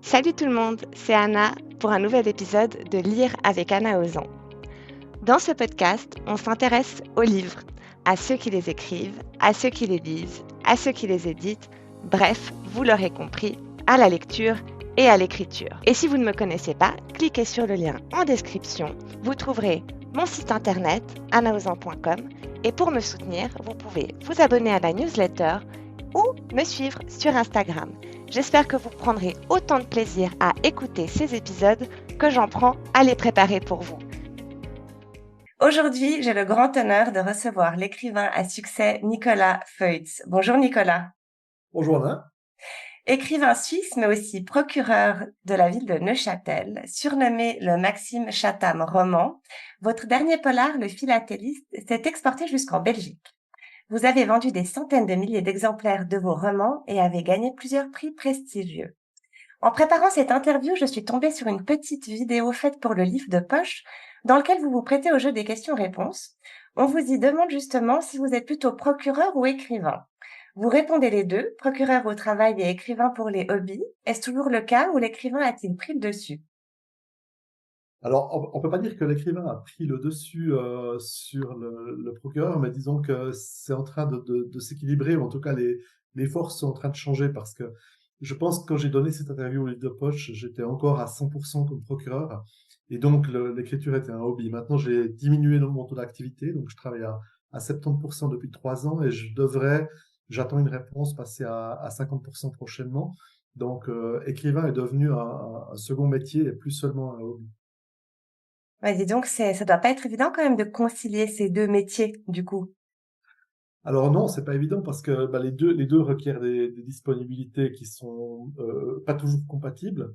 Salut tout le monde, c'est Anna pour un nouvel épisode de Lire avec Anna Ozan. Dans ce podcast, on s'intéresse aux livres, à ceux qui les écrivent, à ceux qui les lisent, à ceux qui les éditent, bref, vous l'aurez compris, à la lecture et à l'écriture. Et si vous ne me connaissez pas, cliquez sur le lien en description, vous trouverez mon site internet annaozan.com et pour me soutenir, vous pouvez vous abonner à la newsletter ou me suivre sur Instagram. J'espère que vous prendrez autant de plaisir à écouter ces épisodes que j'en prends à les préparer pour vous. Aujourd'hui, j'ai le grand honneur de recevoir l'écrivain à succès Nicolas Feutz. Bonjour Nicolas. Bonjour Anna. Écrivain suisse, mais aussi procureur de la ville de Neuchâtel, surnommé le Maxime Chatham roman, votre dernier polar, Le Philatéliste, s'est exporté jusqu'en Belgique. Vous avez vendu des centaines de milliers d'exemplaires de vos romans et avez gagné plusieurs prix prestigieux. En préparant cette interview, je suis tombée sur une petite vidéo faite pour le livre de poche dans lequel vous vous prêtez au jeu des questions-réponses. On vous y demande justement si vous êtes plutôt procureur ou écrivain. Vous répondez les deux, procureur au travail et écrivain pour les hobbies. Est-ce toujours le cas ou l'écrivain a-t-il pris le dessus? Alors, on peut pas dire que l'écrivain a pris le dessus sur le procureur, mais disons que c'est en train de s'équilibrer, ou en tout cas les forces sont en train de changer, parce que je pense que quand j'ai donné cette interview au livre de poche, j'étais encore à 100% comme procureur, et donc l'écriture était un hobby. Maintenant, j'ai diminué mon taux d'activité, donc je travaille à 70% depuis 3 ans, et j'attends une réponse passer à 50% prochainement. Donc, écrivain est devenu un second métier et plus seulement un hobby. Ouais, dis donc, ça doit pas être évident quand même de concilier ces deux métiers, du coup. Alors non, c'est pas évident parce que les deux requièrent des disponibilités qui sont pas toujours compatibles.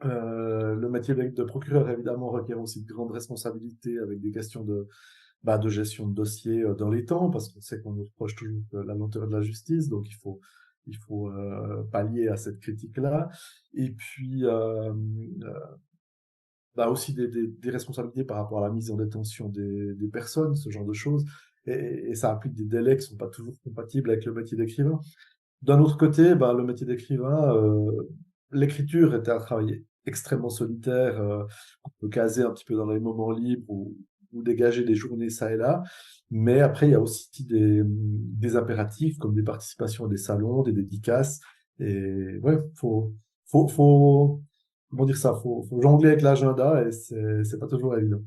Le métier de procureur évidemment requiert aussi de grandes responsabilités avec des questions de gestion de dossier dans les temps, parce qu'on sait qu'on nous reproche toujours la lenteur de la justice, donc il faut pallier à cette critique-là. Et puis aussi des responsabilités par rapport à la mise en détention des personnes, ce genre de choses. Et ça implique des délais qui sont pas toujours compatibles avec le métier d'écrivain. D'un autre côté, le métier d'écrivain, l'écriture était un travail extrêmement solitaire, qu'on peut caser un petit peu dans les moments libres ou dégager des journées ça et là. Mais après, il y a aussi des impératifs comme des participations à des salons, des dédicaces. Et ouais, comment dire ça, faut jongler avec l'agenda et c'est pas toujours évident.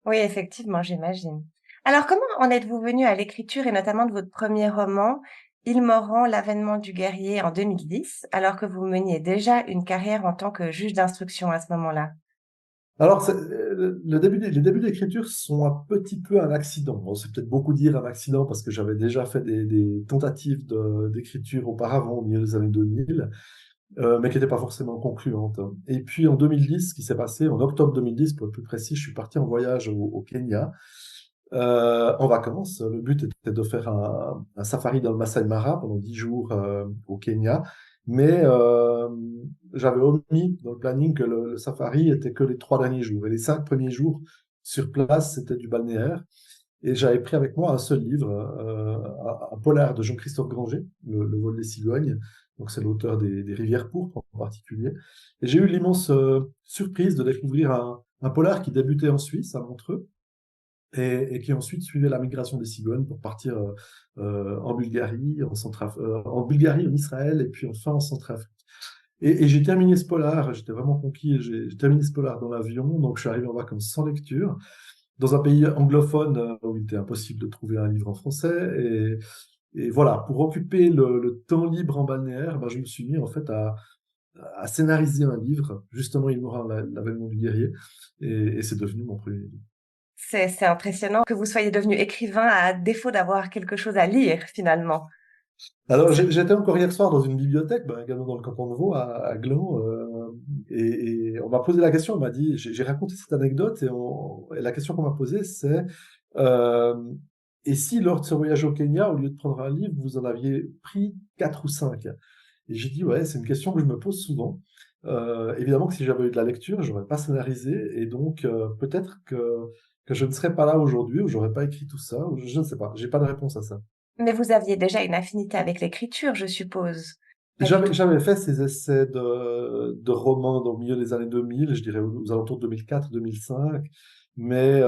Oui, effectivement, j'imagine. Alors, comment en êtes-vous venu à l'écriture et notamment de votre premier roman, Il Morand, l'avènement du guerrier en 2010, alors que vous meniez déjà une carrière en tant que juge d'instruction à ce moment-là? Alors, les débuts d'écriture sont un petit peu un accident. Bon, c'est peut-être beaucoup dire un accident parce que j'avais déjà fait des tentatives d'écriture auparavant, au milieu des années 2000, mais qui n'étaient pas forcément concluantes. Et puis en 2010, ce qui s'est passé, en octobre 2010 pour être plus précis, je suis parti en voyage au Kenya, en vacances. Le but était de faire un safari dans le Masai Mara pendant 10 jours au Kenya, mais j'avais omis dans le planning que le safari était que les 3 derniers jours. Et les 5 premiers jours sur place, c'était du balnéaire. Et j'avais pris avec moi un seul livre, un polar de Jean-Christophe Granger, le vol des cigognes. Donc c'est l'auteur des Rivières pourpres en particulier. Et j'ai eu l'immense surprise de découvrir un polar qui débutait en Suisse, à Montreux, et qui ensuite suivait la migration des cigognes pour partir en Bulgarie, en Bulgarie, en Israël, et puis enfin en Centrafrique. Et j'ai terminé ce polar, j'étais vraiment conquis, et j'ai terminé ce polar dans l'avion, donc je suis arrivé en vacances sans lecture, dans un pays anglophone où il était impossible de trouver un livre en français, et voilà, pour occuper le temps libre en balnéaire, je me suis mis en fait à scénariser un livre, justement Il Morin, l'avènement du guerrier, et c'est devenu mon premier livre. C'est impressionnant que vous soyez devenu écrivain à défaut d'avoir quelque chose à lire, finalement. Alors, j'étais encore hier soir dans une bibliothèque, également dans le canton de Vaud, à Gland, et on m'a posé la question, on m'a dit, j'ai raconté cette anecdote, et la question qu'on m'a posée, c'est, euh, et si lors de ce voyage au Kenya, au lieu de prendre un livre, vous en aviez pris 4 ou 5? Et j'ai dit, ouais, c'est une question que je me pose souvent. Évidemment que si j'avais eu de la lecture, j'aurais pas scénarisé, et donc peut-être que je ne serais pas là aujourd'hui, ou j'aurais pas écrit tout ça, ou je ne sais pas, j'ai pas de réponse à ça. Mais vous aviez déjà une affinité avec l'écriture, je suppose. Pas du tout. J'avais fait ces essais de romans au milieu des années 2000, je dirais aux alentours de 2004-2005. Mais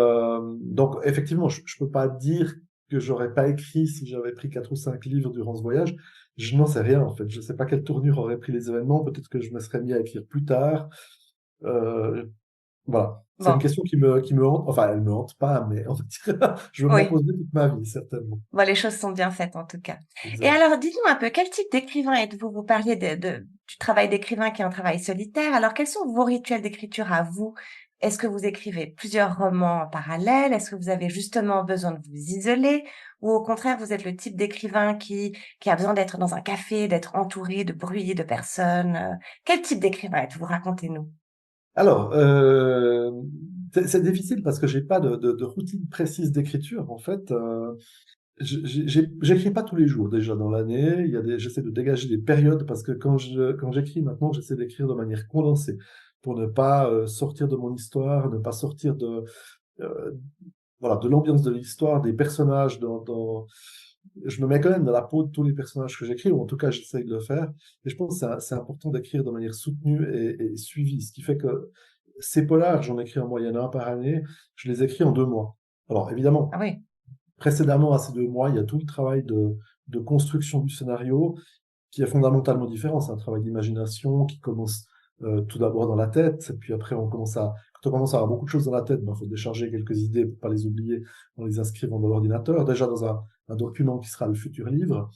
donc effectivement, je peux pas dire que j'aurais pas écrit si j'avais pris 4 ou 5 livres durant ce voyage. Je n'en sais rien en fait. Je sais pas quelle tournure auraient pris les événements. Peut-être que je me serais mis à écrire plus tard. Euh, voilà. C'est une Bon, question qui me hante. Enfin, elle me hante pas, mais on va dire, je vais m'en oui. poser toute ma vie certainement. Bon, les choses sont bien faites en tout cas. Et Exact. alors, dites-nous un peu, quel type d'écrivain êtes-vous? Vous parliez du travail d'écrivain qui est un travail solitaire. Alors, quels sont vos rituels d'écriture à vous? Est-ce que vous écrivez plusieurs romans en parallèle? Est-ce que vous avez justement besoin de vous isoler? Ou au contraire, vous êtes le type d'écrivain qui a besoin d'être dans un café, d'être entouré de bruit, de personnes? Quel type d'écrivain êtes-vous? Racontez-nous. Alors, c'est difficile parce que j'ai pas de routine précise d'écriture. En fait, j'écris pas tous les jours déjà dans l'année. J'essaie de dégager des périodes parce que quand j'écris maintenant, j'essaie d'écrire de manière condensée pour ne pas sortir de mon histoire, ne pas sortir euh, voilà, de l'ambiance de l'histoire, des personnages. Je me mets quand même dans la peau de tous les personnages que j'écris, ou en tout cas j'essaie de le faire. Et je pense que c'est important d'écrire de manière soutenue et suivie, ce qui fait que ces polars, j'en écris en moyenne un par année, je les écris en 2 mois. Alors évidemment, Ah oui. précédemment à ces 2 mois, il y a tout le travail de construction du scénario qui est fondamentalement différent. C'est un travail d'imagination qui commence tout d'abord dans la tête, et puis après quand on commence à avoir beaucoup de choses dans la tête, il faut décharger quelques idées pour pas les oublier en les inscrivant dans l'ordinateur, déjà dans un document qui sera le futur livre.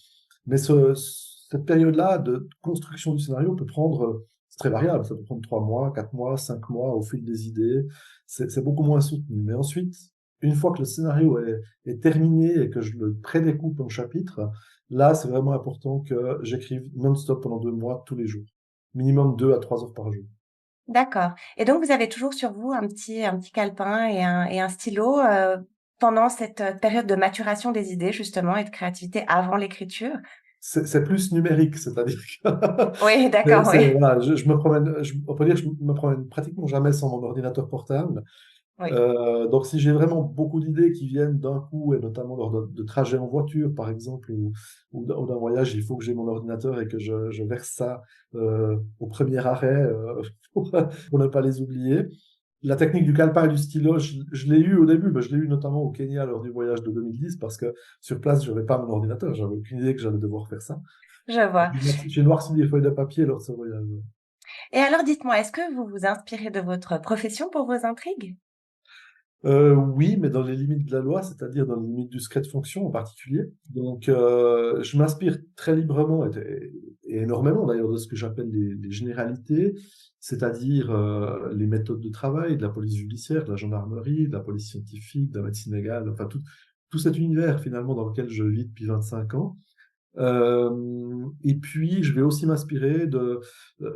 Mais cette période-là de construction du scénario peut prendre, c'est très variable, ça peut prendre 3 mois, 4 mois, 5 mois au fil des idées. C'est beaucoup moins soutenu. Mais ensuite, une fois que le scénario est terminé et que je le prédécoupe en chapitres, là, c'est vraiment important que j'écrive non-stop pendant 2 mois, tous les jours. Minimum 2 à 3 heures par jour. D'accord. Et donc, vous avez toujours sur vous un petit calepin et un stylo pendant cette période de maturation des idées, justement, et de créativité avant l'écriture? C'est plus numérique, c'est-à-dire que Oui, d'accord, oui. voilà, je me promène, on peut dire que je me promène pratiquement jamais sans mon ordinateur portable. Oui, Donc, si j'ai vraiment beaucoup d'idées qui viennent d'un coup, et notamment lors de trajets en voiture, par exemple, ou d'un voyage, il faut que j'ai mon ordinateur et que je verse ça au premier arrêt pour ne pas les oublier. La technique du calepin et du stylo, je l'ai eu au début, mais je l'ai eu notamment au Kenya lors du voyage de 2010, parce que sur place, je n'avais pas mon ordinateur, j'avais aucune idée que j'allais devoir faire ça. je vois. J'ai noirci des feuilles de papier lors de ce voyage. Et alors, dites-moi, est-ce que vous vous inspirez de votre profession pour vos intrigues? Oui, mais dans les limites de la loi, c'est-à-dire dans les limites du secret de fonction en particulier. Donc, je m'inspire très librement et énormément d'ailleurs de ce que j'appelle les généralités, c'est-à-dire les méthodes de travail de la police judiciaire, de la gendarmerie, de la police scientifique, de la médecine légale, enfin tout cet univers finalement dans lequel je vis depuis 25 ans. Et puis, je vais aussi m'inspirer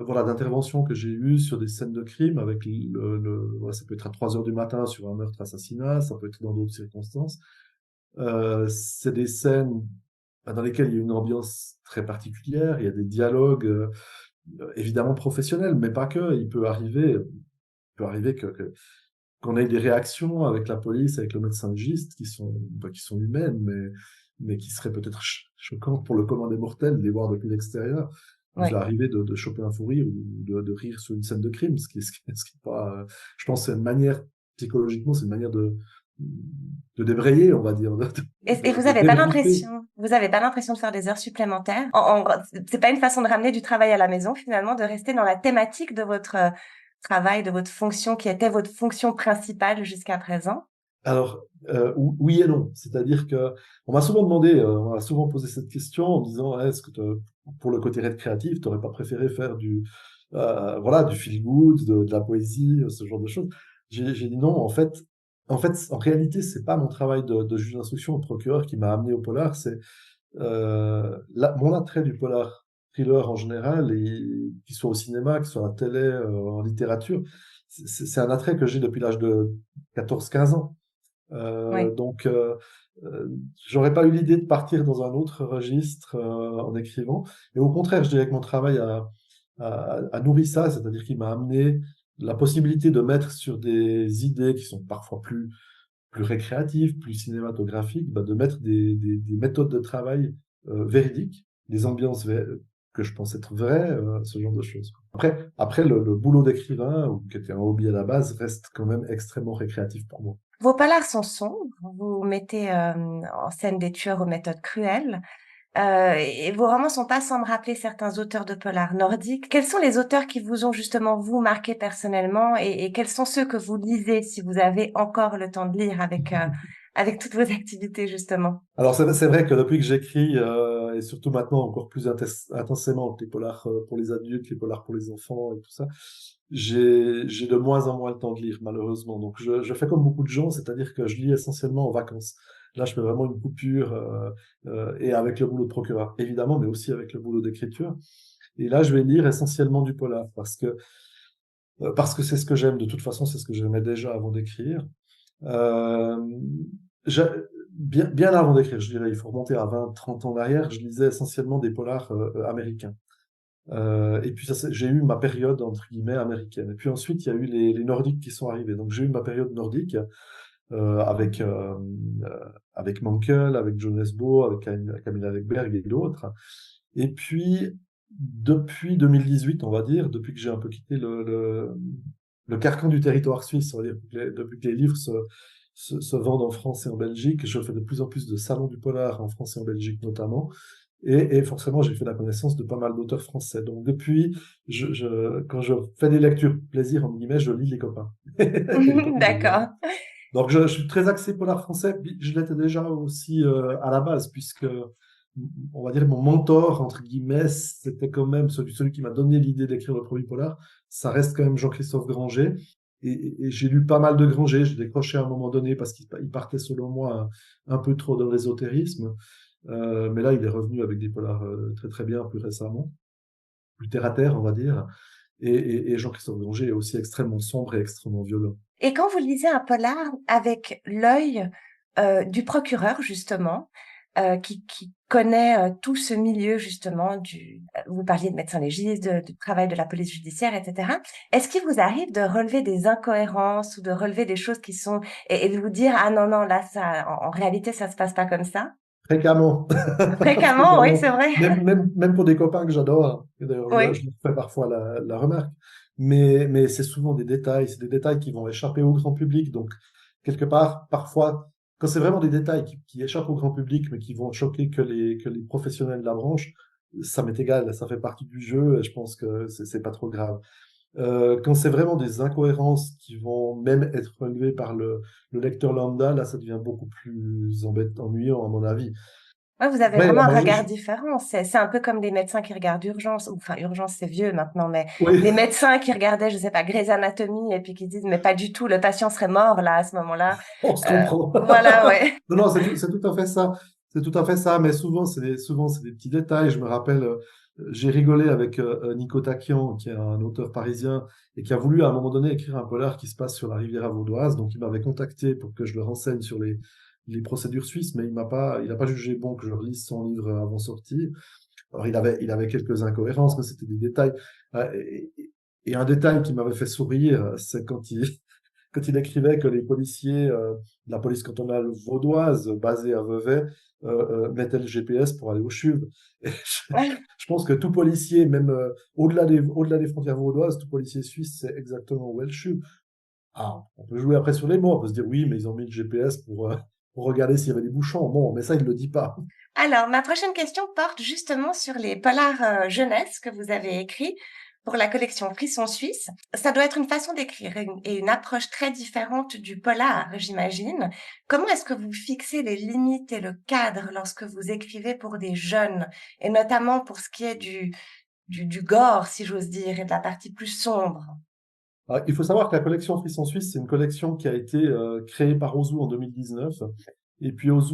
voilà, d'interventions que j'ai eues sur des scènes de crime avec ouais, ça peut être à 3 heures du matin sur un meurtre assassinat, ça peut être dans d'autres circonstances. C'est des scènes dans lesquelles il y a une ambiance très particulière, il y a des dialogues évidemment professionnels, mais pas que. Il peut arriver qu'on ait des réactions avec la police, avec le médecin légiste, qui sont humaines, mais qui seraient peut-être choquantes pour le commun des mortels, de les voir depuis l'extérieur. Il nous est Oui. arrivé de choper un fou rire ou de rire sur une scène de crime, ce qui est pas, je pense, que c'est une manière, psychologiquement, c'est une manière de débrayer, on va dire, Et vous de avez pas débriefer. l'impression de faire des heures supplémentaires? C'est pas une façon de ramener du travail à la maison, finalement, de rester dans la thématique de votre travail, de votre fonction qui était votre fonction principale jusqu'à présent? Alors, oui et non. C'est-à-dire que on m'a souvent demandé, on m'a souvent posé cette question en me disant, est-ce que pour le côté créatif, tu n'aurais pas préféré faire voilà, du feel good, de la poésie, ce genre de choses. J'ai dit non. En réalité, c'est pas mon travail de juge d'instruction ou de procureur qui m'a amené au polar. C'est mon attrait du polar thriller en général, et qu'il soit au cinéma, qu'il soit à la télé, en littérature. C'est un attrait que j'ai depuis l'âge de 14-15 ans. Oui. Donc, j'aurais pas eu l'idée de partir dans un autre registre en écrivant. Et au contraire, je dirais que mon travail a nourri ça, c'est-à-dire qu'il m'a amené la possibilité de mettre sur des idées qui sont parfois plus récréatives, plus cinématographiques, de mettre des méthodes de travail véridiques, des ambiances que je pense être vraies, ce genre de choses. Après le boulot d'écrivain, ou qui était un hobby à la base, reste quand même extrêmement récréatif pour moi. Vos polars sont sombres, vous mettez en scène des tueurs aux méthodes cruelles, et vos romans sont pas sans me rappeler certains auteurs de polars nordiques. Quels sont les auteurs qui vous ont justement, vous, marqué personnellement, et quels sont ceux que vous lisez, si vous avez encore le temps de lire avec toutes vos activités, justement? Alors c'est vrai que depuis que j'écris, et surtout maintenant encore plus intensément que les polars pour les adultes, les polars pour les enfants et tout ça, j'ai de moins en moins le temps de lire malheureusement. Donc je fais comme beaucoup de gens, c'est-à-dire que je lis essentiellement en vacances. Là, je fais vraiment une coupure et avec le boulot de procureur évidemment, mais aussi avec le boulot d'écriture. Et là, je vais lire essentiellement du polar parce que c'est ce que j'aime. De toute façon, c'est ce que j'aimais déjà avant d'écrire. Euh, je- bien avant d'écrire, je dirais, il faut remonter à 20, 30 ans derrière, je lisais essentiellement des polars américains. Et puis j'ai eu ma période entre guillemets américaine. Et puis ensuite, il y a eu les Nordiques qui sont arrivés. Donc j'ai eu ma période nordique avec Mankell, avec John Nesbo, avec Camilla Läckberg et d'autres. Et puis depuis 2018, on va dire, depuis que j'ai un peu quitté le carcan du territoire suisse, on va dire, depuis que les livres se vendent en France et en Belgique, je fais de plus en plus de salons du polar en France et en Belgique notamment. Et forcément, j'ai fait la connaissance de pas mal d'auteurs français. Donc depuis, quand je fais des lectures plaisir, en guillemets, je lis les copains. Les copains de lire. D'accord. Donc je suis très axé polar français. Puis je l'étais déjà aussi à la base, puisque on va dire mon mentor, entre guillemets, c'était quand même celui qui m'a donné l'idée d'écrire le premier polar. Ça reste quand même Jean-Christophe Granger. Et j'ai lu pas mal de Granger. J'ai décroché à un moment donné parce qu'il partait, selon moi, un peu trop dans l'ésotérisme. Mais là, il est revenu avec des polars très très bien plus récemment, plus terre à terre, on va dire. Et Jean-Christophe Granger est aussi extrêmement sombre et extrêmement violent. Et quand vous lisez un polar avec l'œil du procureur, justement, qui connaît tout ce milieu, justement, vous parliez de médecin légiste, du travail de la police judiciaire, etc. Est-ce qu'il vous arrive de relever des incohérences ou de relever des choses qui sont, et de vous dire, ah non, non, là, ça, en réalité, ça se passe pas comme ça? Fréquemment, Fréquemment, oui, fréquemment, c'est vrai. même pour des copains que j'adore, hein. Et d'ailleurs, là, Oui. je leur fais parfois la remarque, mais c'est souvent des détails, c'est des détails qui vont échapper au grand public, donc quelque part, parfois, quand c'est vraiment des détails qui échappent au grand public, mais qui vont choquer que les professionnels de la branche, ça m'est égal, ça fait partie du jeu, et je pense que c'est pas trop grave. Quand c'est vraiment des incohérences qui vont même être relevées par le lecteur lambda, là, ça devient beaucoup plus ennuyant, à mon avis. Ouais, vous avez Ouais, vraiment un moi, regard différent. C'est un peu comme des médecins qui regardent Urgence, ou enfin Urgence c'est vieux maintenant, mais oui, des médecins qui regardaient, je sais pas, Grey's Anatomy et puis qui disent mais pas du tout, le patient serait mort là à ce moment-là. on se comprend. Voilà, ouais. Non, non, c'est tout à fait ça. C'est tout à fait ça, mais souvent, c'est des petits détails. Je me rappelle, j'ai rigolé avec Nico Taquian, qui est un auteur parisien, et qui a voulu à un moment donné écrire un polar qui se passe sur la Riviera vaudoise. Donc, il m'avait contacté pour que je le renseigne sur les procédures suisses, mais il a pas jugé bon que je relise son livre avant sortie. Alors, il avait quelques incohérences, mais c'était des détails. Et un détail qui m'avait fait sourire, c'est quand il écrivait que les policiers de la police cantonale vaudoise, basée à Vevey, mettaient le GPS pour aller au CHUV. Et je pense que tout policier, même au-delà des frontières vaudoises, tout policier suisse sait exactement où est le CHUV. Ah, on peut jouer après sur les mots, on peut se dire oui, mais ils ont mis le GPS pour regarder s'il y avait des bouchons. Bon, mais ça, il ne le dit pas. Alors, ma prochaine question porte justement sur les polars jeunesse que vous avez écrits pour la collection Frisson Suisse. Ça doit être une façon d'écrire et une approche très différente du polar, j'imagine. Comment est-ce que vous fixez les limites et le cadre lorsque vous écrivez pour des jeunes, et notamment pour ce qui est du gore, si j'ose dire, et de la partie plus sombre? Alors, il faut savoir que la collection Frisson Suisse, c'est une collection qui a été créée par Ozu en 2019. Et puis Ozu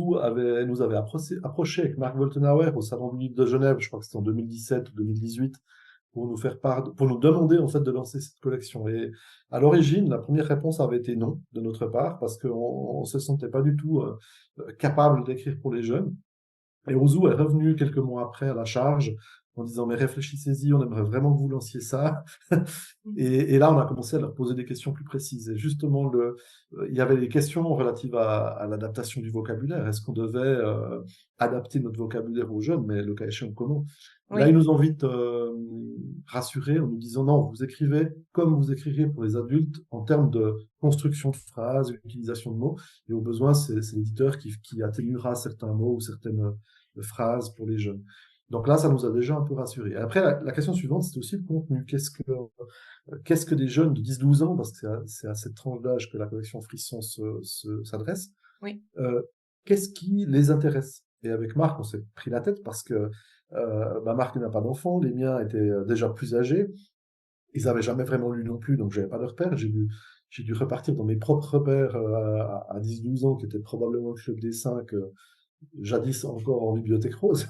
nous avait approché avec Marc Woltenauer au Salon du Livre de Genève, je crois que c'était en 2017 ou 2018, pour nous demander en fait de lancer cette collection. Et à l'origine, la première réponse avait été non de notre part parce qu'on se sentait pas du tout capable d'écrire pour les jeunes. Et Ozu est revenu quelques mois après à la charge en disant, mais réfléchissez-y, on aimerait vraiment que vous lanciez ça. Mmh. Et là, on a commencé à leur poser des questions plus précises. Et justement, il y avait des questions relatives à l'adaptation du vocabulaire. Est-ce qu'on devait adapter notre vocabulaire aux jeunes, mais le cas échéant, comment? Et là, ils Oui, nous ont vite rassurés en nous disant, non, vous écrivez comme vous écririez pour les adultes en termes de construction de phrases, utilisation de mots. Et au besoin, c'est l'éditeur qui atténuera certains mots ou certaines phrases pour les jeunes. Donc là, ça nous a déjà un peu rassurés. Et après, la question suivante, c'est aussi le contenu. Qu'est-ce que des jeunes de 10-12 ans, parce que c'est à cette tranche d'âge que la collection Frisson s'adresse, oui. euh, qu'est-ce qui les intéresse? Et avec Marc, on s'est pris la tête parce que Marc n'a pas d'enfant, les miens étaient déjà plus âgés, ils n'avaient jamais vraiment lu non plus, donc j'avais pas de repères. J'ai dû repartir dans mes propres repères à 10-12 ans, qui était probablement le club des 5, jadis encore en bibliothèque rose,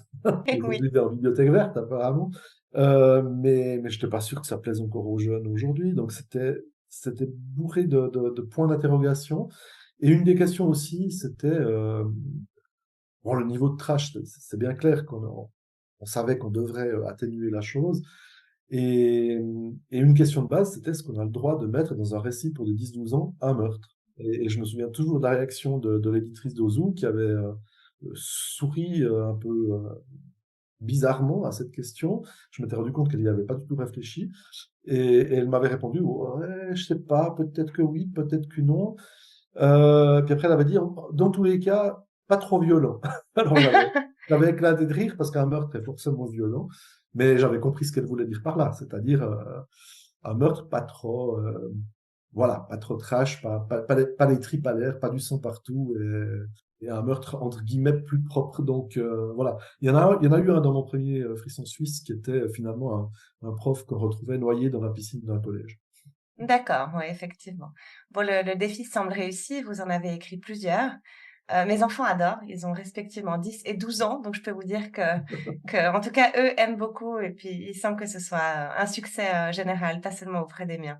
qui Oui. aujourd'hui est en bibliothèque verte apparemment. Mais je n'étais pas sûr que ça plaise encore aux jeunes aujourd'hui. Donc c'était bourré de points d'interrogation. Et une des questions aussi, c'était bon, le niveau de trash. C'est bien clair qu'on savait qu'on devrait atténuer la chose. Et, et une question de base, c'était est-ce qu'on a le droit de mettre dans un récit pour des 10-12 ans un meurtre? Et je me souviens toujours de la réaction de l'éditrice d'Ozu qui avait souri un peu bizarrement à cette question. Je m'étais rendu compte qu'elle n'y avait pas du tout réfléchi. Et elle m'avait répondu, ouais, je sais pas, peut-être que oui, peut-être que non. Puis après, elle avait dit, dans tous les cas, pas trop violent. Alors j'avais éclaté de rire parce qu'un meurtre est forcément violent, mais j'avais compris ce qu'elle voulait dire par là, c'est-à-dire un meurtre pas trop, voilà, pas trop trash, pas des tripes à l'air, pas du sang partout, et un meurtre entre guillemets plus propre. Donc voilà, il y en a eu un dans mon premier Frisson Suisse qui était finalement un prof qu'on retrouvait noyé dans la piscine d'un collège. D'accord, ouais, effectivement. Bon, le défi semble réussi, vous en avez écrit plusieurs. Mes enfants adorent, ils ont respectivement 10 et 12 ans, donc je peux vous dire que en tout cas, eux aiment beaucoup et puis ils semblent que ce soit un succès, général, pas seulement auprès des miens.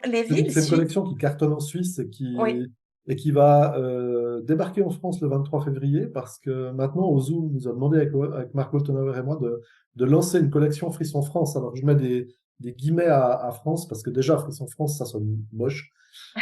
Les villes C'est une suisses, collection qui cartonne en Suisse oui, et qui va débarquer en France le 23 février parce que maintenant, Ozu nous a demandé avec Marc Woltenauer et moi de lancer une collection Frisson France. Alors, je mets des guillemets à France parce que déjà, Frisson France, ça sonne moche.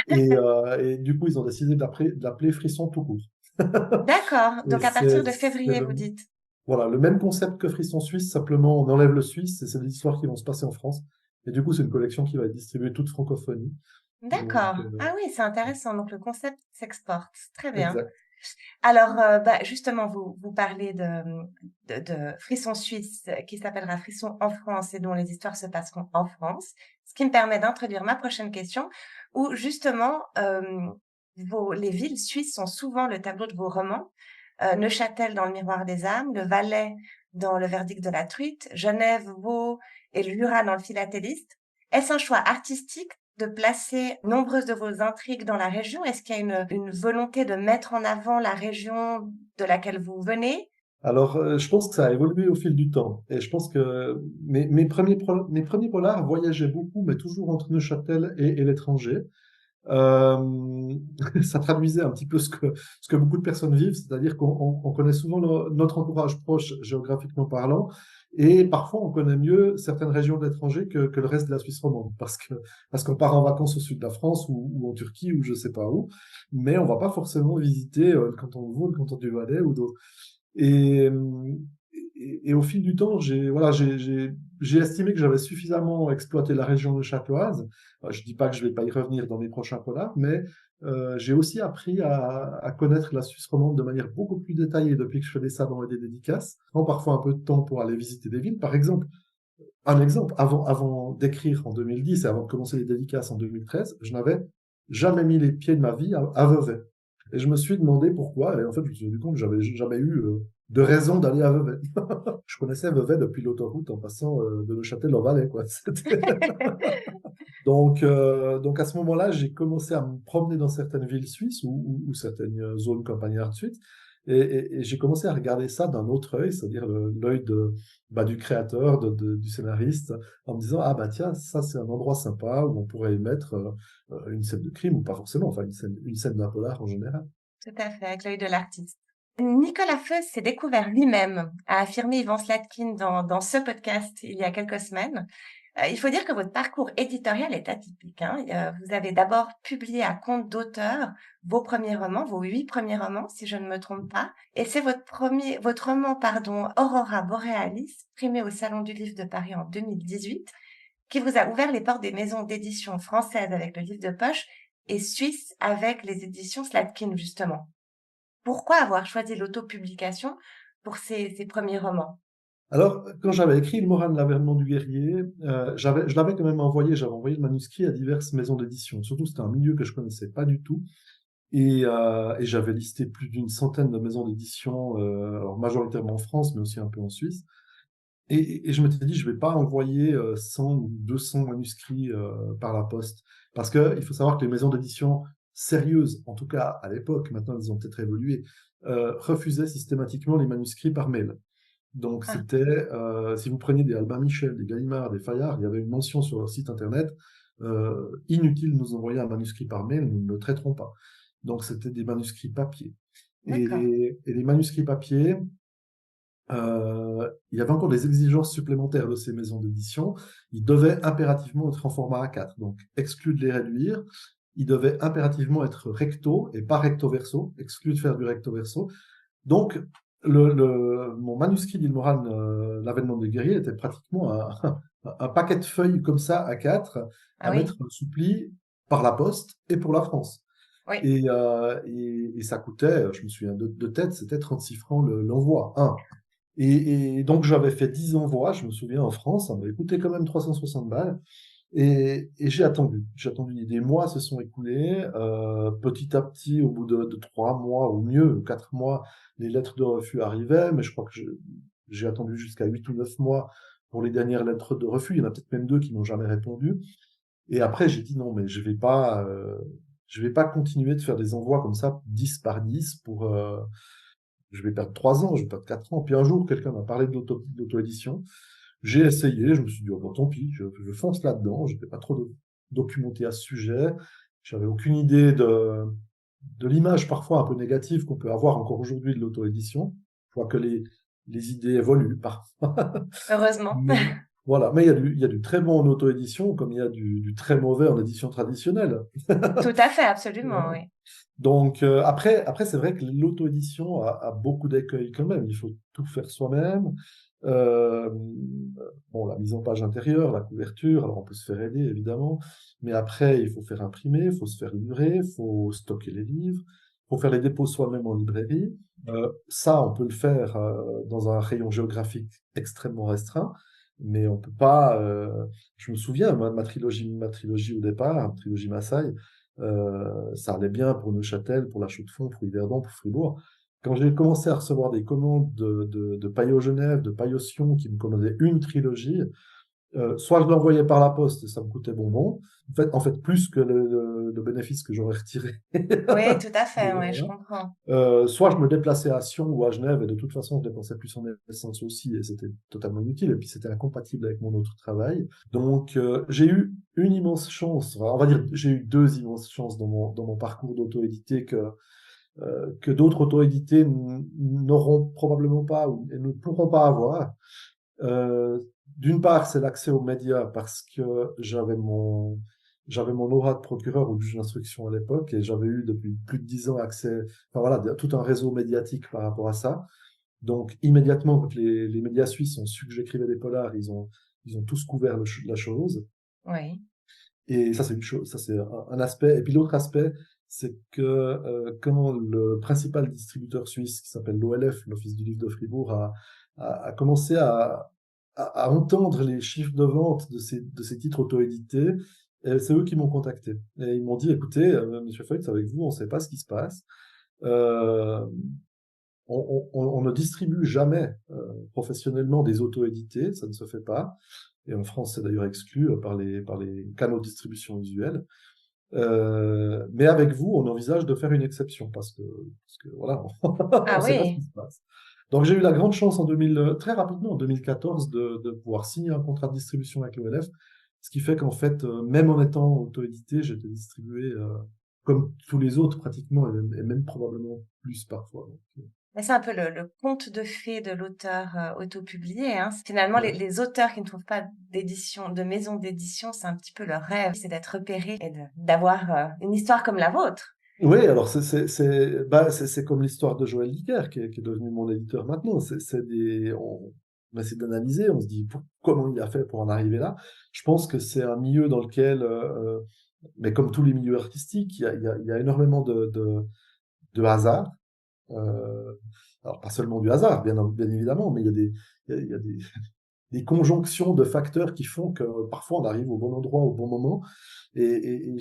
Et du coup, ils ont décidé de l'appeler Frisson tout court. d'accord, Et donc à partir de février, vous dites? voilà, le même concept que Frisson Suisse, simplement on enlève le Suisse et c'est des histoires qui vont se passer en France. Et du coup, c'est une collection qui va être distribuée toute francophonie. Donc, D'accord. Ah oui, c'est intéressant, donc le concept s'exporte. Très bien. exact. Alors, bah, justement, vous parlez de Frisson Suisse qui s'appellera Frisson en France et dont les histoires se passeront en France, ce qui me permet d'introduire ma prochaine question, où justement, les villes suisses sont souvent le tableau de vos romans. Neuchâtel dans Le Miroir des âmes, Le Valais dans Le Verdict de la truite, Genève, Vaud et le Jura dans Le Philatéliste. Est-ce un choix artistique de placer nombreuses de vos intrigues dans la région? Est-ce qu'il y a une volonté de mettre en avant la région de laquelle vous venez? Alors, je pense que ça a évolué au fil du temps. Et je pense que mes premiers polars voyageaient beaucoup, mais toujours entre Neuchâtel et l'étranger. Euh, Ça traduisait un petit peu ce que beaucoup de personnes vivent, c'est-à-dire qu'on connaît souvent notre entourage proche géographiquement parlant, et parfois on connaît mieux certaines régions de l'étranger que le reste de la Suisse romande, parce qu'on part en vacances au sud de la France ou en Turquie ou je sais pas où, mais on va pas forcément visiter le canton de Vaud, le canton du Valais ou d'autres. Et, et au fil du temps, j'ai estimé que j'avais suffisamment exploité la région de Châteloise. Je dis pas que je vais pas y revenir dans mes prochains polars, mais j'ai aussi appris à connaître la Suisse romande de manière beaucoup plus détaillée depuis que je fais des salons et des dédicaces. Je prends parfois un peu de temps pour aller visiter des villes. Par exemple, avant d'écrire en 2010 et avant de commencer les dédicaces en 2013, je n'avais jamais mis les pieds de ma vie à Vevey. Et je me suis demandé pourquoi. Et en fait, je me suis rendu compte que j'avais jamais eu de raison d'aller à Vevey. Je connaissais Vevey depuis l'autoroute en passant de Neuchâtel au Valais, quoi. Donc à ce moment-là, j'ai commencé à me promener dans certaines villes suisses ou certaines zones campagnardes suisses. Et j'ai commencé à regarder ça d'un autre œil, c'est-à-dire l'œil du créateur, du scénariste, en me disant, ah bah tiens, ça c'est un endroit sympa où on pourrait y mettre une scène de crime, ou pas forcément, enfin une scène d'un polar en général. Tout à fait, avec l'œil de l'artiste. Nicolas Feuss s'est découvert lui-même, a affirmé Yvan Slatkin dans ce podcast il y a quelques semaines. Il faut dire que votre parcours éditorial est atypique, hein. Vous avez d'abord publié à compte d'auteur vos premiers romans, vos 8 premiers romans, si je ne me trompe pas. Et c'est votre roman, pardon, Aurora Borealis, primé au Salon du Livre de Paris en 2018, qui vous a ouvert les portes des maisons d'édition françaises avec le livre de poche et suisses avec les éditions Slatkin, justement. Pourquoi avoir choisi l'autopublication pour ces premiers romans? Alors, quand j'avais écrit Le Morin de l'Avènement du guerrier, je l'avais quand même envoyé, j'avais envoyé le manuscrit à diverses maisons d'édition. Surtout, c'était un milieu que je connaissais pas du tout. Et j'avais listé plus d'une centaine de maisons d'édition, alors majoritairement en France, mais aussi un peu en Suisse. Et je m'étais dit, je vais pas envoyer 100 ou 200 manuscrits par la poste. Parce que il faut savoir que les maisons d'édition sérieuses, en tout cas à l'époque, maintenant elles ont peut-être évolué, refusaient systématiquement les manuscrits par mail. Donc Ah, c'était, si vous preniez des Albin Michel, des Gallimard, des Fayard, il y avait une mention sur leur site internet, inutile de nous envoyer un manuscrit par mail, nous ne le traiterons pas. Donc c'était des manuscrits papier. d'accord. Et les manuscrits papier, il y avait encore des exigences supplémentaires de ces maisons d'édition. Ils devaient impérativement être en format A4, donc exclu de les réduire. Ils devaient impérativement être recto et pas recto verso, exclu de faire du recto verso. Donc, mon manuscrit d'Ilmoran, l'avènement des guerriers, était pratiquement un paquet de feuilles comme ça, A4, Ah à mettre oui, sous pli par la poste et pour la France. oui, Et ça coûtait, je me souviens de tête, c'était 36 francs l'envoi. Et donc j'avais fait 10 envois, je me souviens, en France, ça m'avait coûté quand même 360 balles. Et j'ai attendu. J'ai attendu. Des mois se sont écoulés. Petit à petit, au bout de 3 mois, ou mieux, 4 mois, les lettres de refus arrivaient, mais je crois que j'ai attendu jusqu'à 8 ou 9 mois pour les dernières lettres de refus. Il y en a peut-être même 2 qui m'ont jamais répondu. Et après, j'ai dit non, mais je vais pas continuer de faire des envois comme ça, 10 par 10 je vais perdre 3 ans, je vais perdre 4 ans. Puis un jour, quelqu'un m'a parlé d'auto-édition. J'ai essayé, je me suis dit, oh, bon, tant pis, je fonce là-dedans. Je n'étais pas trop documenté à ce sujet. J'avais aucune idée de l'image parfois un peu négative qu'on peut avoir encore aujourd'hui de l'auto-édition. Je vois que les idées évoluent parfois. heureusement. Mais, voilà. Mais il y a du très bon en auto-édition, comme il y a du très mauvais en édition traditionnelle. Tout à fait, absolument, Voilà. oui. Donc après c'est vrai que l'auto-édition a beaucoup d'écueils quand même. Il faut tout faire soi-même. Euh, bon, la mise en page intérieure, la couverture, alors on peut se faire aider évidemment, mais après il faut faire imprimer, il faut se faire livrer, il faut stocker les livres, il faut faire les dépôts soi-même en librairie. Ça, on peut le faire dans un rayon géographique extrêmement restreint, mais on peut pas. Je me souviens, moi, de ma trilogie au départ, ma trilogie Maasai, ça allait bien pour Neuchâtel, pour La Chaux-de-Fonds, pour Yverdon, pour Fribourg. Quand j'ai commencé à recevoir des commandes de Payot Genève, de Payot Sion, qui me commandaient une trilogie, soit je l'envoyais par la poste et ça me coûtait bonbon, en fait plus que le bénéfice que j'aurais retiré. Oui, tout à fait, oui, je Voilà. comprends. Soit je me déplaçais à Sion ou à Genève, et de toute façon, je dépensais plus en essence aussi, et c'était totalement inutile, et puis c'était incompatible avec mon autre travail. Donc, j'ai eu une immense chance, enfin, on va dire, j'ai eu deux immenses chances dans mon parcours d'auto-édité que d'autres auto-édités n'auront probablement pas ou et ne pourront pas avoir. Euh, D'une part, c'est l'accès aux médias parce que j'avais mon aura de procureur ou de juge d'instruction à l'époque et j'avais eu depuis plus de 10 ans accès, enfin voilà, tout un réseau médiatique par rapport à ça. Donc, immédiatement, quand les médias suisses ont su que j'écrivais des polars, ils ont tous couvert la chose. Oui, Et ça, c'est une chose, ça, c'est un aspect. Et puis l'autre aspect, c'est que quand le principal distributeur suisse, qui s'appelle l'OLF, l'Office du livre de Fribourg, a commencé à entendre les chiffres de vente de ces titres auto-édités, c'est eux qui m'ont contacté. Et ils m'ont dit, écoutez, Monsieur Feucht, avec vous, on ne sait pas ce qui se passe. Euh, on ne distribue jamais professionnellement des auto-édités, ça ne se fait pas. Et en France, c'est d'ailleurs exclu par les canaux de distribution usuels. Mais avec vous, on envisage de faire une exception parce que voilà, on ah ne sait pas ce qui oui, se passe. Donc j'ai eu la grande chance très rapidement, en 2014, de pouvoir signer un contrat de distribution avec l'OLF, ce qui fait qu'en fait, même en étant auto-édité, j'étais distribué comme tous les autres pratiquement, et même probablement plus parfois. Donc, Mais c'est un peu le conte de fées de l'auteur autopublié, hein. Finalement, Ouais. les auteurs qui ne trouvent pas d'édition, de maison d'édition, c'est un petit peu leur rêve, c'est d'être repérés et d'avoir une histoire comme la vôtre. Oui, alors c'est comme l'histoire de Joël Dicker qui est devenu mon éditeur maintenant. On essaie d'analyser, on se dit comment il a fait pour en arriver là. Je pense que c'est un milieu dans lequel, mais comme tous les milieux artistiques, il y a énormément de hasard. Euh, alors pas seulement du hasard, bien évidemment, mais il y a des conjonctions de facteurs qui font que parfois on arrive au bon endroit au bon moment. Et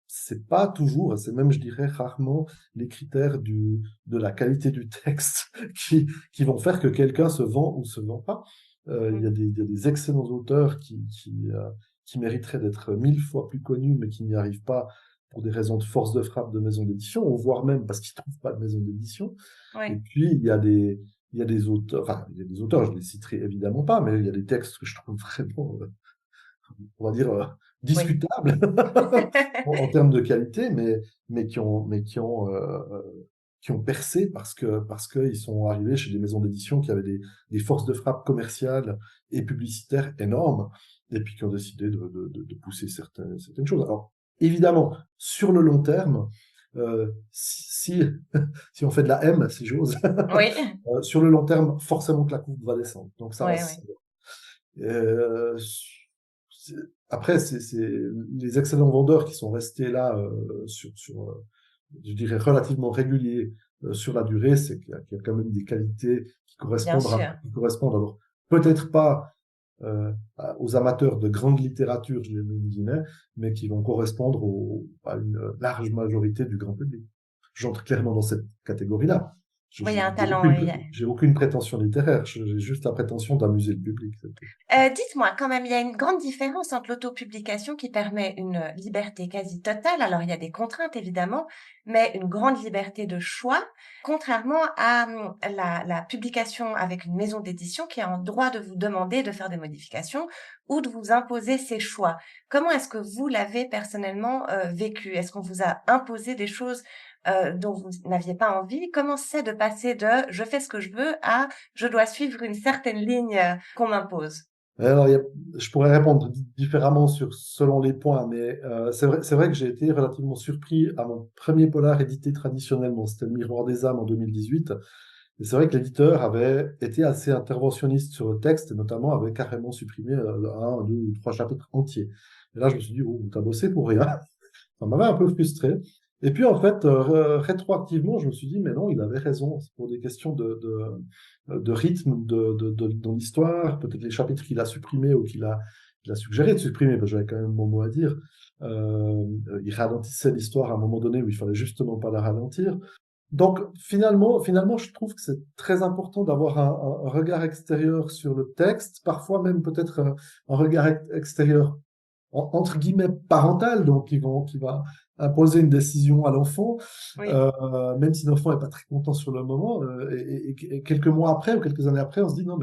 c'est pas toujours, et c'est même, je dirais, rarement les critères de la qualité du texte qui vont faire que quelqu'un se vend ou se vend pas. Mhm. Il y a des excellents auteurs qui mériteraient d'être 1000 fois plus connus, mais qui n'y arrivent pas pour des raisons de force de frappe de maison d'édition, ou voire même parce qu'ils trouvent pas de maison d'édition. Et Oui, puis, il y a des auteurs, enfin, il y a des auteurs, je les citerai évidemment pas, mais il y a des textes que je trouve vraiment, on va dire, discutables en termes de qualité, mais qui ont percé parce qu'ils sont arrivés chez des maisons d'édition qui avaient des forces de frappe commerciales et publicitaires énormes, et puis qui ont décidé de pousser certaines choses. Alors, évidemment, sur le long terme, si on fait de la M, si j'ose, oui, sur le long terme, forcément que la courbe va descendre. Donc ça va oui, se... oui. Euh, c'est- Après, c'est les excellents vendeurs qui sont restés là je dirais, relativement réguliers sur la durée, c'est qu'il y a quand même des qualités Bien sûr. qui correspondent alors peut-être pas aux amateurs de grande littérature, je les mets en guillemets, mais qui vont correspondre à une large majorité du grand public. J'entre clairement dans cette catégorie-là. Oui, il y a un talent. Oui. J'ai aucune prétention littéraire, j'ai juste la prétention d'amuser le public. C'est tout. Dites-moi quand même, il y a une grande différence entre l'autopublication qui permet une liberté quasi totale. Alors, il y a des contraintes évidemment, mais une grande liberté de choix, contrairement à la publication avec une maison d'édition qui a en droit de vous demander de faire des modifications ou de vous imposer ses choix. Comment est-ce que vous l'avez personnellement vécu? Est-ce qu'on vous a imposé des choses dont vous n'aviez pas envie? Comment c'est de passer de je fais ce que je veux à je dois suivre une certaine ligne qu'on m'impose? Alors, je pourrais répondre différemment selon les points, mais c'est vrai que j'ai été relativement surpris à mon premier polar édité traditionnellement. C'était Le Miroir des âmes en 2018. Et c'est vrai que l'éditeur avait été assez interventionniste sur le texte, et notamment avait carrément supprimé un, deux ou trois chapitres entiers. Et là, je me suis dit, oh, t'as bossé pour rien. Ça m'avait un peu frustré. Et puis, en fait, rétroactivement, je me suis dit, mais non, il avait raison. C'est pour des questions de rythme dans l'histoire. Peut-être les chapitres qu'il a supprimés ou qu'il a suggéré de supprimer, parce que j'avais quand même mon mot à dire. Il ralentissait l'histoire à un moment donné où il fallait justement pas la ralentir. Donc, finalement, je trouve que c'est très important d'avoir un regard extérieur sur le texte, parfois même peut-être un regard extérieur entre guillemets parental, donc qui va imposer une décision à l'enfant, Oui. même si l'enfant est pas très content sur le moment, et quelques mois après ou quelques années après, on se dit non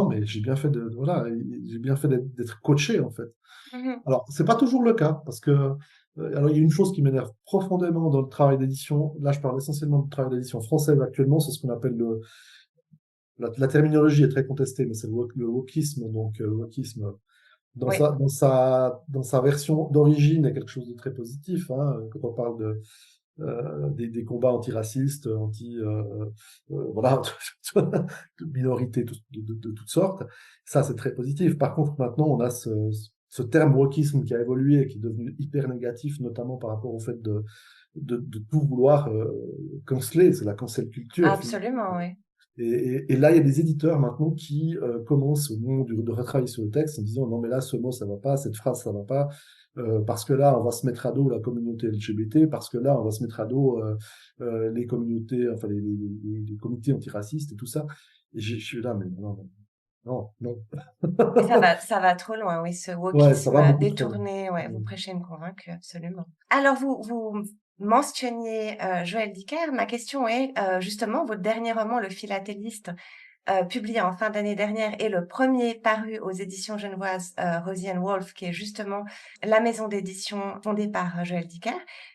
mais j'ai bien fait voilà, j'ai bien fait d'être coaché en fait. Mmh. Alors c'est pas toujours le cas parce que alors il y a une chose qui m'énerve profondément dans le travail d'édition. Là, je parle essentiellement du travail d'édition française actuellement, c'est ce qu'on appelle la terminologie est très contestée, mais c'est le wokisme, donc wokisme Oui, dans sa version d'origine est quelque chose de très positif, hein, quand on parle des combats antiracistes, voilà, de minorités de toutes sortes. Ça, c'est très positif. Par contre, maintenant, on a ce terme wokisme qui a évolué et qui est devenu hyper négatif, notamment par rapport au fait de tout vouloir canceler. C'est la cancel culture, finalement. absolument, oui. Et là, il y a des éditeurs maintenant qui commencent au moment de retravailler sur le texte en disant non mais là ce mot ça va pas, cette phrase ça va pas, parce que là on va se mettre à dos la communauté LGBT, parce que là on va se mettre à dos les communautés, enfin les comités antiracistes et tout ça. Et je suis là mais non. Et ça va trop loin, oui, ce Ouais, ça va wokisme beaucoup trop loin. détourné, ouais, vous prêchez une convaincue, absolument. Alors vous mentionniez Joël Dicker. Ma question est, justement, votre dernier roman, Le Philatéliste, publié en fin d'année dernière, et le premier paru aux éditions genevoises Rosie Wolf, qui est justement la maison d'édition fondée par Joël Dicker.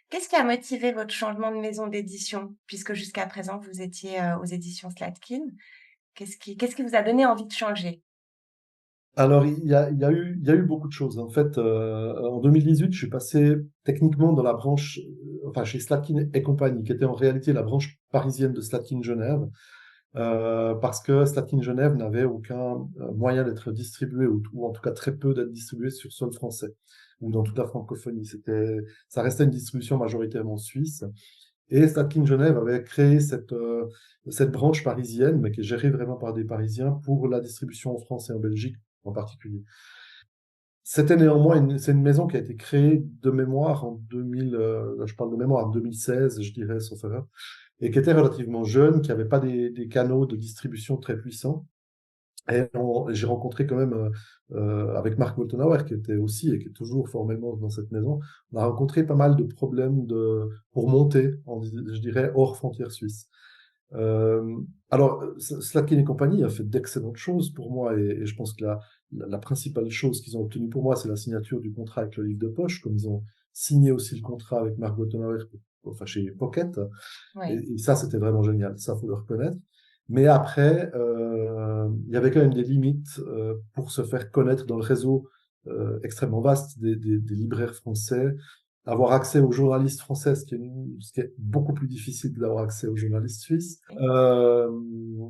Qu'est-ce qui a motivé votre changement de maison d'édition, puisque jusqu'à présent vous étiez aux éditions Slatkin? Qu'est-ce qui vous a donné envie de changer? Alors, il y a eu beaucoup de choses. En fait, en 2018, je suis passé techniquement dans la branche, enfin, chez Slatkin et compagnie, qui était en réalité la branche parisienne de Slatkin Genève, parce que Slatkin Genève n'avait aucun moyen d'être distribué, ou en tout cas très peu d'être distribué sur sol français, ou dans toute la francophonie. Ça restait une distribution majoritairement suisse. Et Slatkin Genève avait créé cette branche parisienne, mais qui est gérée vraiment par des Parisiens, pour la distribution en France et en Belgique en particulier. C'était néanmoins c'est une maison qui a été créée de mémoire en 2000, je parle de mémoire en 2016, je dirais, sauf erreur, et qui était relativement jeune, qui n'avait pas des canaux de distribution très puissants. Et j'ai rencontré quand même, avec Marc Woltenauer, qui était aussi et qui est toujours formellement dans cette maison, on a rencontré pas mal de problèmes pour monter, je dirais, hors frontières suisses. Euh, alors, Slatkin et compagnie a fait d'excellentes choses pour moi, et je pense que la principale chose qu'ils ont obtenue pour moi, c'est la signature du contrat avec le livre de poche, comme ils ont signé aussi le contrat avec Marc Woltenauer, enfin chez Pocket, Oui, et ça, c'était vraiment génial, ça, faut le reconnaître. Mais après, il y avait quand même des limites pour se faire connaître dans le réseau extrêmement vaste des libraires français, avoir accès aux journalistes français, ce qui est beaucoup plus difficile que d'avoir accès aux journalistes suisses,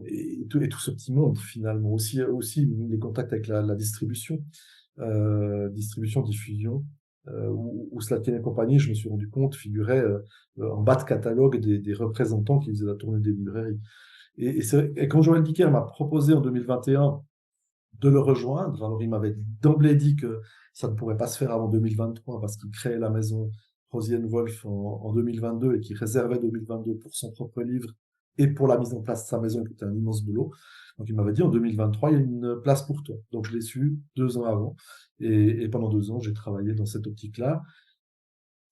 et tout ce petit monde finalement. Aussi les contacts avec la distribution, diffusion, où Slatkin et compagnie, je me suis rendu compte, figurait en bas de catalogue des représentants qui faisaient la tournée des librairies. Et quand Joël Dicker m'a proposé en 2021 de le rejoindre, alors il m'avait d'emblée dit que ça ne pourrait pas se faire avant 2023 parce qu'il créait la maison Rosienne Wolf en 2022 et qu'il réservait 2022 pour son propre livre et pour la mise en place de sa maison, qui était un immense boulot. Donc il m'avait dit en 2023, il y a une place pour toi. Donc je l'ai su 2 ans avant. Et pendant 2 ans, j'ai travaillé dans cette optique-là.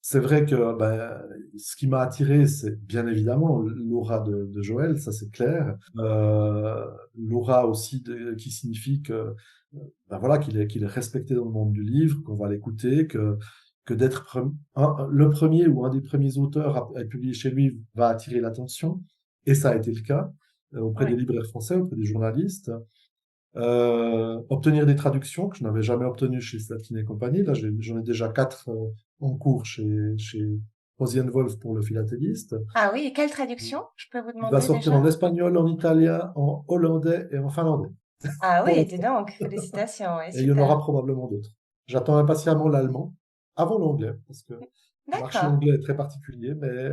C'est vrai que ben, ce qui m'a attiré, c'est bien évidemment l'aura de Joël, ça c'est clair. L'aura aussi qui signifie que ben voilà qu'il est respecté dans le monde du livre, qu'on va l'écouter, que d'être le premier ou un des premiers auteurs à publier chez lui va attirer l'attention. Et ça a été le cas auprès des oui. libraires français, auprès des journalistes. Obtenir des traductions que je n'avais jamais obtenues chez Slatkin et compagnie. Là, j'en ai déjà 4 en cours chez Rosienne Wolf pour le philatéliste. Ah oui, et quelle traduction, je peux vous Il va demander sortir en déjà? espagnol, en italien, en hollandais et en finlandais. Ah Pour oui, dis l'instant. donc, félicitations, ouais, Et il y en aura super. probablement d'autres. J'attends impatiemment l'allemand avant l'anglais, parce que le marché D'accord. anglais est très particulier, mais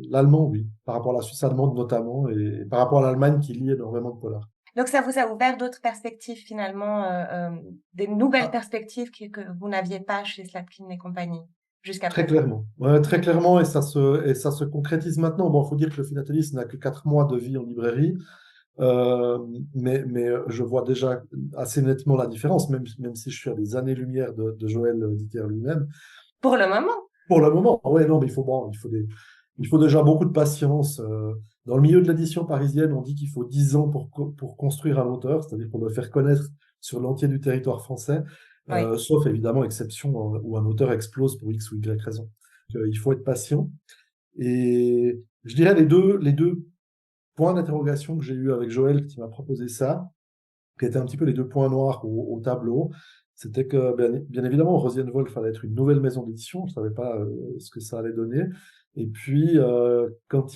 l'allemand, oui, par rapport à la Suisse allemande notamment, et par rapport à l'Allemagne qui lit énormément de polar. Donc ça vous a ouvert d'autres perspectives finalement, des nouvelles Ah, perspectives que vous n'aviez pas chez Slatkin et compagnie jusqu'à très présent. clairement. Ouais, très D'accord. clairement, et ça se concrétise maintenant. Bon, il faut dire que le philatéliste n'a que 4 mois de vie en librairie, euh, mais je vois déjà assez nettement la différence, même si je suis à des années-lumière de Joël Dicker lui-même. Pour le moment. Pour le moment, ouais, non, mais il faut déjà beaucoup de patience. Dans le milieu de l'édition parisienne, on dit qu'il faut 10 ans pour construire un auteur, c'est-à-dire pour le faire connaître sur l'entier du territoire français, Oui. sauf évidemment exception où un auteur explose pour X ou Y raison. Donc, il faut être patient. Et je dirais les deux points d'interrogation que j'ai eu avec Joël qui m'a proposé ça, qui étaient un petit peu les deux points noirs au tableau, c'était que, bien évidemment, Rosienne Wolf allait être une nouvelle maison d'édition. Je ne savais pas ce que ça allait donner. Et puis, quand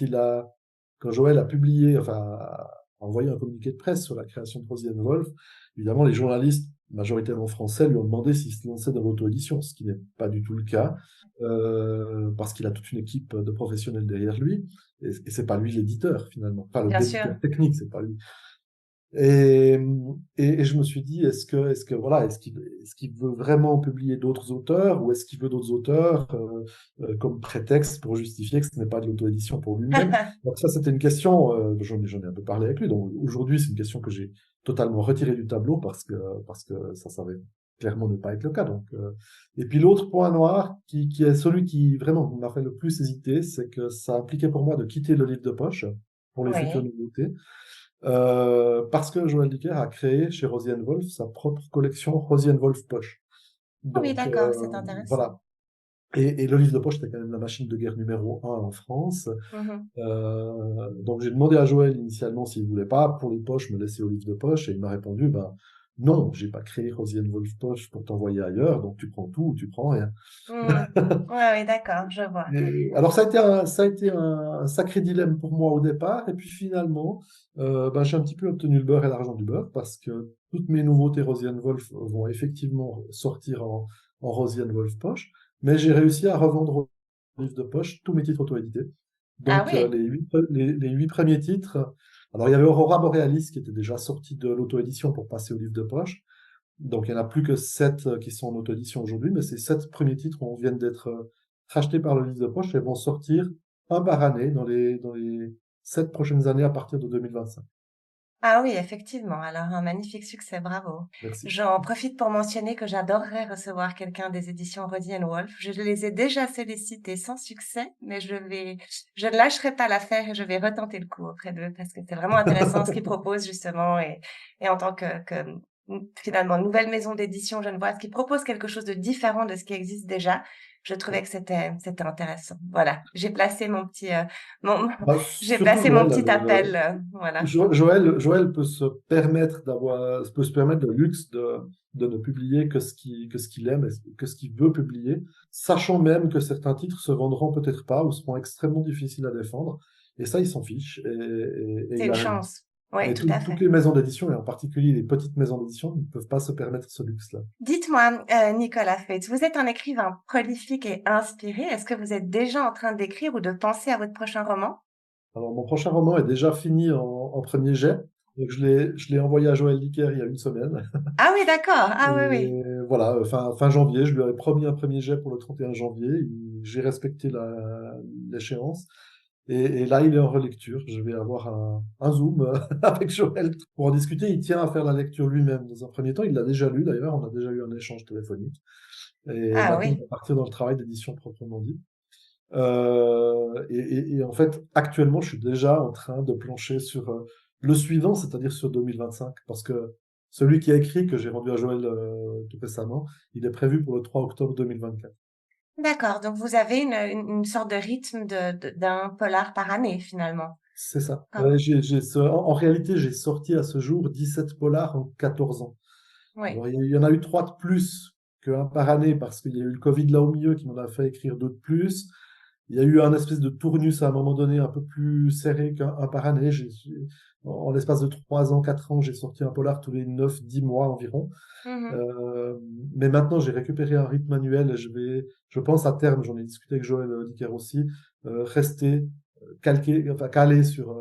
Joël a publié, enfin, a envoyé un communiqué de presse sur la création de Rosienne Wolf, évidemment, les journalistes, majoritairement français, lui ont demandé s'il se lançait dans l'auto-édition, ce qui n'est pas du tout le cas, parce qu'il a toute une équipe de professionnels derrière lui, et c'est pas lui l'éditeur, finalement. Enfin, Bien sûr. l'éditeur technique, c'est pas lui. Et, et je me suis dit, est-ce qu'il veut vraiment publier d'autres auteurs ou est-ce qu'il veut d'autres auteurs comme prétexte pour justifier que ce n'est pas de l'auto-édition pour lui-même? Donc ça, c'était une question, j'en ai un peu parlé avec lui. Donc aujourd'hui, c'est une question que j'ai totalement retirée du tableau parce que ça savait clairement ne pas être le cas. Et puis l'autre point noir, qui est celui qui vraiment m'a fait le plus hésiter, c'est que ça impliquait pour moi de quitter le livre de poche pour les futures Oui. nouveautés. Parce que Joël Dicker a créé chez Rosie Wolf sa propre collection Rosie Wolf Poche. Ah oui, Donc d'accord, c'est intéressant. voilà. Et le livre de poche, c'était quand même la machine de guerre numéro un en France. Mhm. Donc j'ai demandé à Joël initialement s'il voulait pas, pour les poches, me laisser au livre de poche, et il m'a répondu, ben non, j'ai pas créé Rosie Wolf Poche pour t'envoyer ailleurs, donc tu prends tout ou tu prends rien. Mhm. Ouais, oui, d'accord, je vois. Alors ça a été un sacré dilemme pour moi au départ, et puis finalement, ben, j'ai un petit peu obtenu le beurre et l'argent du beurre, parce que toutes mes nouveautés Rosie Wolf vont effectivement sortir en Rosie Wolf Poche, mais j'ai réussi à revendre au livre de poche tous mes titres auto-édités. Ah Donc oui. les 8 premiers titres, alors il y avait Aurora Borealis qui était déjà sorti de l'auto-édition pour passer au livre de poche, donc il n'y en a plus que 7 qui sont en auto-édition aujourd'hui, mais ces 7 premiers titres viennent d'être rachetés par le livre de poche et vont sortir un par année dans les 7 prochaines années à partir de 2025. Ah oui, effectivement. Alors, un magnifique succès, bravo. Merci. J'en profite pour mentionner que j'adorerais recevoir quelqu'un des éditions Rodian Wolf. Je les ai déjà sollicités sans succès, mais je ne lâcherai pas l'affaire et je vais retenter le coup auprès d'eux parce que c'est vraiment intéressant ce qu'ils proposent justement et en tant finalement nouvelle maison d'édition genevoise qui propose quelque chose de différent de ce qui existe déjà, je trouvais que c'était intéressant. Voilà. Mon, Bah, j'ai surtout placé mon Joël, petit appel, voilà. Joël peut se permettre le luxe de ne publier que ce qu'il aime, et que ce qu'il veut publier, sachant même que certains titres se vendront peut-être pas ou seront extrêmement difficiles à défendre. Et ça, il s'en fiche. Et C'est il une a raison. chance. Oui, Et tout à toutes fait. les maisons d'édition, et en particulier les petites maisons d'édition, ne peuvent pas se permettre ce luxe-là. Dites-moi, Nicolas Feutz, vous êtes un écrivain prolifique et inspiré. Est-ce que vous êtes déjà en train d'écrire ou de penser à votre prochain roman? Alors, mon prochain roman est déjà fini en premier jet. Donc, je l'ai envoyé à Joël Dicker il y a une semaine. Ah oui, d'accord. Ah oui, oui. Et voilà, fin janvier, je lui avais promis un premier jet pour le 31 janvier. J'ai respecté l'échéance. Et là, il est en relecture. Je vais avoir un Zoom avec Joël pour en discuter. Il tient à faire la lecture lui-même dans un premier temps. Il l'a déjà lu d'ailleurs. On a déjà eu un échange téléphonique. Et Ah maintenant, on oui. va partir dans le travail d'édition proprement dit. Et en fait, actuellement, je suis déjà en train de plancher sur le suivant, c'est-à-dire sur 2025, parce que celui qui a écrit, que j'ai rendu à Joël tout récemment, il est prévu pour le 3 octobre 2024. D'accord. Donc vous avez une sorte de rythme d'un polar par année finalement. C'est ça. Ouais, Comme, en réalité, j'ai sorti à ce jour 17 polars en 14 ans. oui. Alors, il y en a eu 3 de plus qu'un par année, parce qu'il y a eu le Covid là au milieu qui m'en a fait écrire 2 de plus. Il y a eu un espèce de tournus à un moment donné un peu plus serré qu'un par année. En l'espace de 3 ans, 4 ans, j'ai sorti un polar tous les 9, 10 mois environ. Mhm. Euh, mais maintenant, j'ai récupéré un rythme manuel et je pense à terme, j'en ai discuté avec Joël Dicker aussi, rester calé sur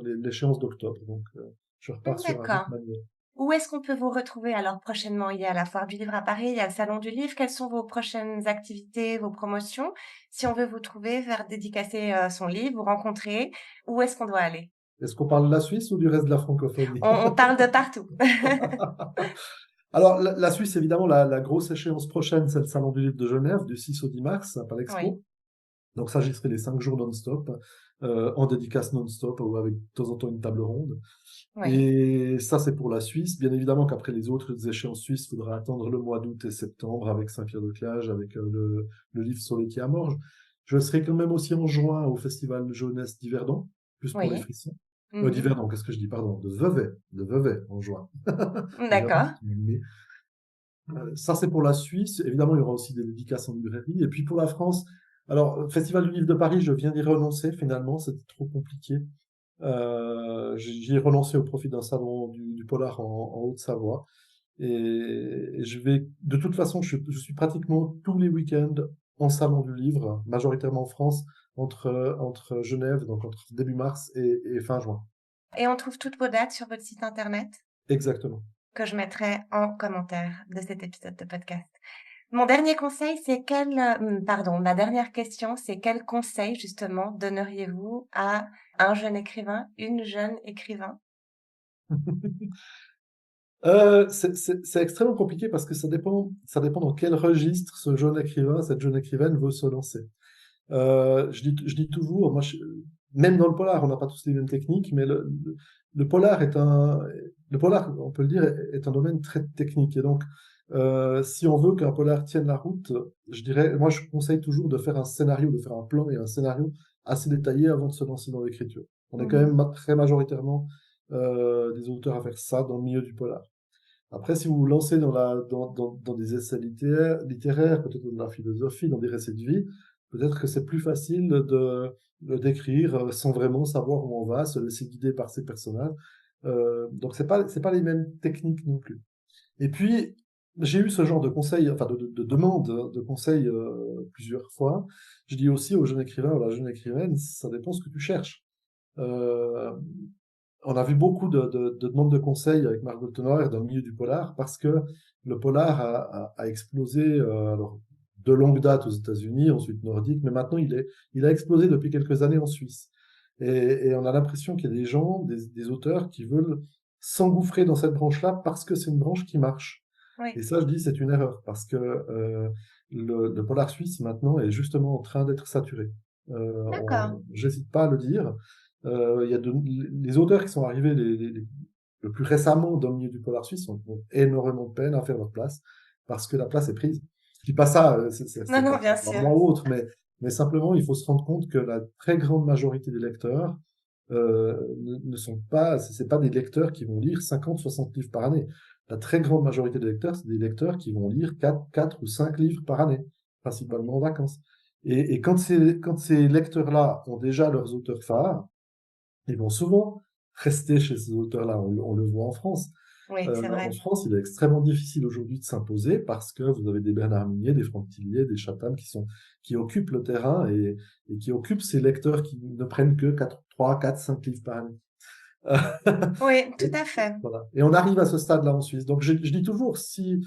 l'échéance d'octobre. Donc, je repars sur un rythme D'accord. manuel. Où est-ce qu'on peut vous retrouver alors prochainement? Il y a la Foire du Livre à Paris, il y a le Salon du Livre. Quelles sont vos prochaines activités, vos promotions? Si on veut vous trouver, faire dédicacer son livre, vous rencontrer, où est-ce qu'on doit aller? Est-ce qu'on parle de la Suisse ou du reste de la francophonie? On parle de partout. Alors, la Suisse, évidemment, la grosse échéance prochaine, c'est le Salon du Livre de Genève, du 6 au 10 mars, à Oui, Palexpo. Donc ça, j'y serai les 5 jours non-stop, en dédicace non-stop, ou avec de temps en temps une table ronde. oui, Et ça, c'est pour la Suisse. Bien évidemment qu'après les autres échéances suisses, il faudra attendre le mois d'août et septembre avec Saint-Pierre-de-Clage, avec le livre Soleil qui amorge. Je serai quand même aussi en juin au Festival de jeunesse d'Yverdon, plus pour les oui. frissons. Mhm. D'Yverdon, qu'est-ce que je dis, pardon, de Vevey en juin. Yverdon, D'accord. c'est une année. Ça, c'est pour la Suisse. Évidemment, il y aura aussi des dédicaces en librairie. Et puis pour la France, alors, Festival du Livre de Paris, je viens d'y renoncer finalement, c'était trop compliqué. J'y ai renoncé au profit d'un salon du Polar en Haute-Savoie. Et je vais, de toute façon, je suis pratiquement tous les week-ends en salon du livre, majoritairement en France, entre Genève, donc entre début mars et fin juin. Et on trouve toutes vos dates sur votre site internet Exactement. que je mettrai en commentaire de cet épisode de podcast. Mon dernier conseil, pardon, ma dernière question, c'est quel conseil justement donneriez-vous à un jeune écrivain, une jeune écrivain? C'est extrêmement compliqué parce que ça dépend dans quel registre ce jeune écrivain, cette jeune écrivaine veut se lancer. Je dis toujours, moi, même dans le polar, on n'a pas tous les mêmes techniques, mais le polar le polar, on peut le dire, est un domaine très technique. Et donc, si on veut qu'un polar tienne la route, je dirais, moi, je conseille toujours de faire un scénario, de faire un plan et un scénario assez détaillé avant de se lancer dans l'écriture. On est quand même très majoritairement des auteurs à faire ça dans le milieu du polar. Après, si vous vous lancez dans des essais littéraires, peut-être dans la philosophie, dans des récits de vie, peut-être que c'est plus facile de d'écrire sans vraiment savoir où on va, se laisser guider par ses personnages. Donc c'est pas les mêmes techniques non plus. Et puis j'ai eu ce genre de conseils, enfin de demandes de conseils plusieurs fois. Je dis aussi aux jeunes écrivains ou à la jeune écrivaine, ça dépend ce que tu cherches. Euh, on a vu beaucoup de demandes de conseils avec Margot Tenoir dans le milieu du polar parce que le polar a explosé alors de longue date aux États-Unis, ensuite nordique, mais maintenant il a explosé depuis quelques années en Suisse. Et on a l'impression qu'il y a des gens, des auteurs qui veulent s'engouffrer dans cette branche-là parce que c'est une branche qui marche. Oui, Et ça, je dis, c'est une erreur parce que le polar suisse maintenant est justement en train d'être saturé. d'accord. J'hésite pas à le dire. Il y a les auteurs qui sont arrivés le plus récemment dans le milieu du polar suisse ont énormément de peine à faire leur place parce que la place est prise. Je dis pas ça, Non, c'est non, bien pas sûr. moi ou autre, mais simplement il faut se rendre compte que la très grande majorité des lecteurs ne sont pas, c'est pas des lecteurs qui vont lire 50, 60 livres par année. La très grande majorité des lecteurs, c'est des lecteurs qui vont lire 4 ou 5 livres par année, principalement en vacances. Et quand ces lecteurs-là ont déjà leurs auteurs phares, ils vont souvent rester chez ces auteurs-là. On le voit en France. Oui, c'est En vrai. France, il est extrêmement difficile aujourd'hui de s'imposer parce que vous avez des Bernard Minier, des Franck Tillier, des Chatham qui occupent le terrain et qui occupent ces lecteurs qui ne prennent que 3, 4, 5 livres par année. Oui, tout Et, à fait. voilà. Et on arrive à ce stade-là en Suisse. Donc je dis toujours, si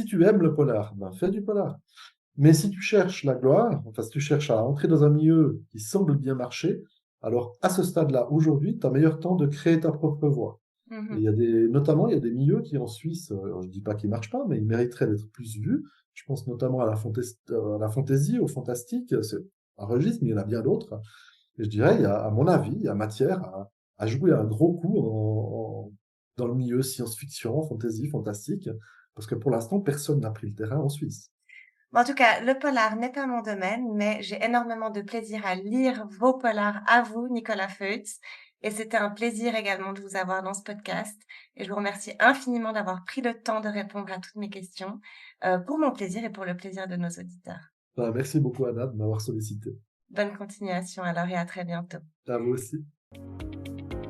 tu aimes le polar, ben fais du polar. Mais si tu cherches la gloire, enfin si tu cherches à entrer dans un milieu qui semble bien marcher, alors à ce stade-là, aujourd'hui, tu as meilleur temps de créer ta propre voix. Et Mhm. notamment, il y a des milieux qui en Suisse, je dis pas qu'ils marchent pas, mais ils mériteraient d'être plus vus. Je pense notamment à la fantaisie, au fantastique. C'est un registre, mais il y en a bien d'autres. Et je dirais, à mon avis, il y a matière à jouer un gros coup dans le milieu science-fiction, fantasy, fantastique, parce que pour l'instant, personne n'a pris le terrain en Suisse. Bon, en tout cas, le polar n'est pas mon domaine, mais j'ai énormément de plaisir à lire vos polars à vous, Nicolas Feutz. Et c'était un plaisir également de vous avoir dans ce podcast. Et je vous remercie infiniment d'avoir pris le temps de répondre à toutes mes questions, pour mon plaisir et pour le plaisir de nos auditeurs. Enfin, merci beaucoup, Anna, de m'avoir sollicité. Bonne continuation alors et à très bientôt. À vous aussi.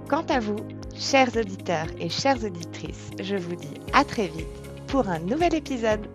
Quant à vous, chers auditeurs et chères auditrices, je vous dis à très vite pour un nouvel épisode.